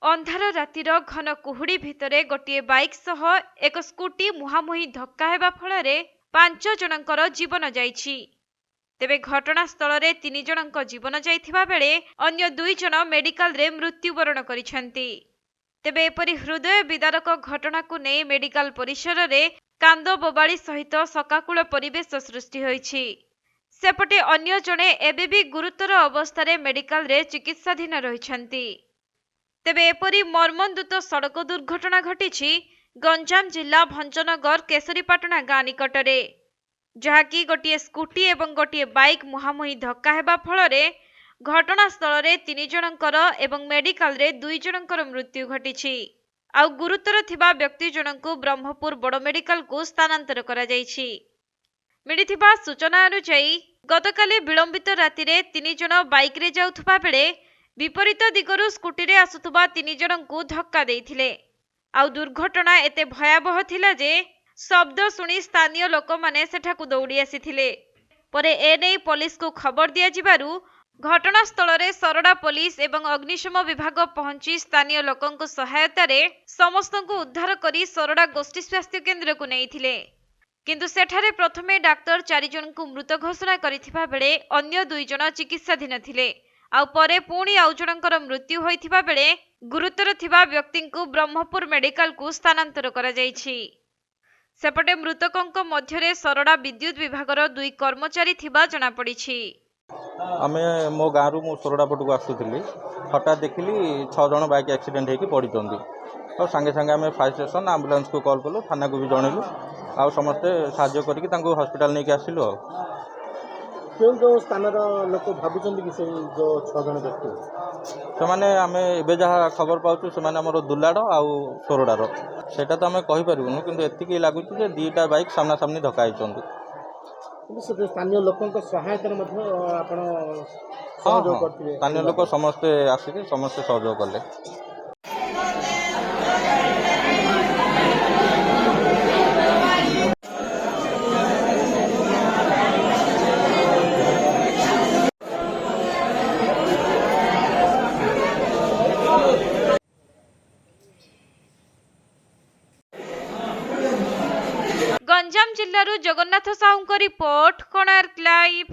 अंधार रातिर घन कुहुड़ी भितरे गोटे बाइक सह एक स्कूटी मुहांमुही धक्का हेबा फଳରେ 5 जनଙ୍କର जीवन जाइछि। तेबे घटनास्थल रे 3 जनଙ୍କ जीवन जाइथिबा बेले अन्य 2 जन मेडिकल रे मृत्युवरण करिसेंती। तेबे एपरि हृदय विदारक घटना को नै मेडिकल परिसर रे कांद बोबाळी सहित सकाकुल परिवेश सृष्टि होइछि। सेपटे अन्य जने एबे भी गुरुतर अवस्था रे मेडिकल रे चिकित्साधीन रहिछंती। तेबे एपरि मर्मन्तुद सड़क दुर्घटना घटिछि गंजाम जिला भंजनगर केसरीपाटना गाँ निकटरे, जहाँकि गोटे स्कूटी एवं गोटे बाइक मुहांमुही धक्का हेबा फଳରେ घटनास्थल रे 3 जनकर एवं मेडिकल रे 2 जनकर मृत्यु घटिछि। आउ गुरुतर थिबा व्यक्ति जनकु ब्रह्मपुर बड़ मेडिकल को स्थानांतर करा जाइछि। मिलिथिबा सूचना अनुसार गतकाली विलंबित राति रे 3 जन बाइक रे जाउथबा बेले विपरीत दिगरु स्कूटी रे आसुथबा 3 जनकु धक्का देइथिले। आउ दुर्घटना एते भयावह थिला जे शब्द सुनी स्थानीय लोक माने सेठाकु दौड़ी आसीथिले। परे एनै पुलिस को खबर दिया जिबारु घटनास्थल रे सरडा पुलिस एवं अग्निशम विभाग पहुंची स्थानीय लोकंको सहायता रे समस्तंकु उद्धार करी सरडा गोष्ठी स्वास्थ्य केंद्र को नेइथिले। किंतु सेठारे प्रथमे डाक्टर 4 जनकु मृत घोषणा करिथिबा बेले अन्य 2 जन चिकित्साधीन थिले। आउ परे पुणी आउ जनकर मृत्यु होइथिबा बेले गुरुतर थिबा व्यक्तिंकु ब्रह्मपुर मेडिकल को स्थानांतर करा जाइछि। सेपटे मृतकंक मध्यरे सरडा विद्युत विभागर 2 कर्मचारी थिबा जणा पड़िछि। आमे मो गाँव मु सोरडा पटू आसुली हठात देखिली 6 जन बाइक एक्सीडेंट होगी पड़ते तो सांगे सांगे आम फायर स्टेशन आंबुलांस को कॉल कलु थाना को भी जनइलु आ समस्ते साहाय्य करके हॉस्पिटल नहीं आसिलु। क्यों स्थान लोक भावुं कि से जो 6 जन व्यक्ति से आम ए जहाँ खबर पाचु से दुलाड़ आउ सोरडार सेटा तो आम कहीपरूँ कि एति लगुच 2टा बाइक सामना सामनी धक्का स्थानीय लोक सहायता स्थानीय लोक समस्ते आसिक समस्ते सहयोग कले। गंजाम जिल्लारू जगन्नाथ साहू रिपोर्ट कोणार्क लाइव।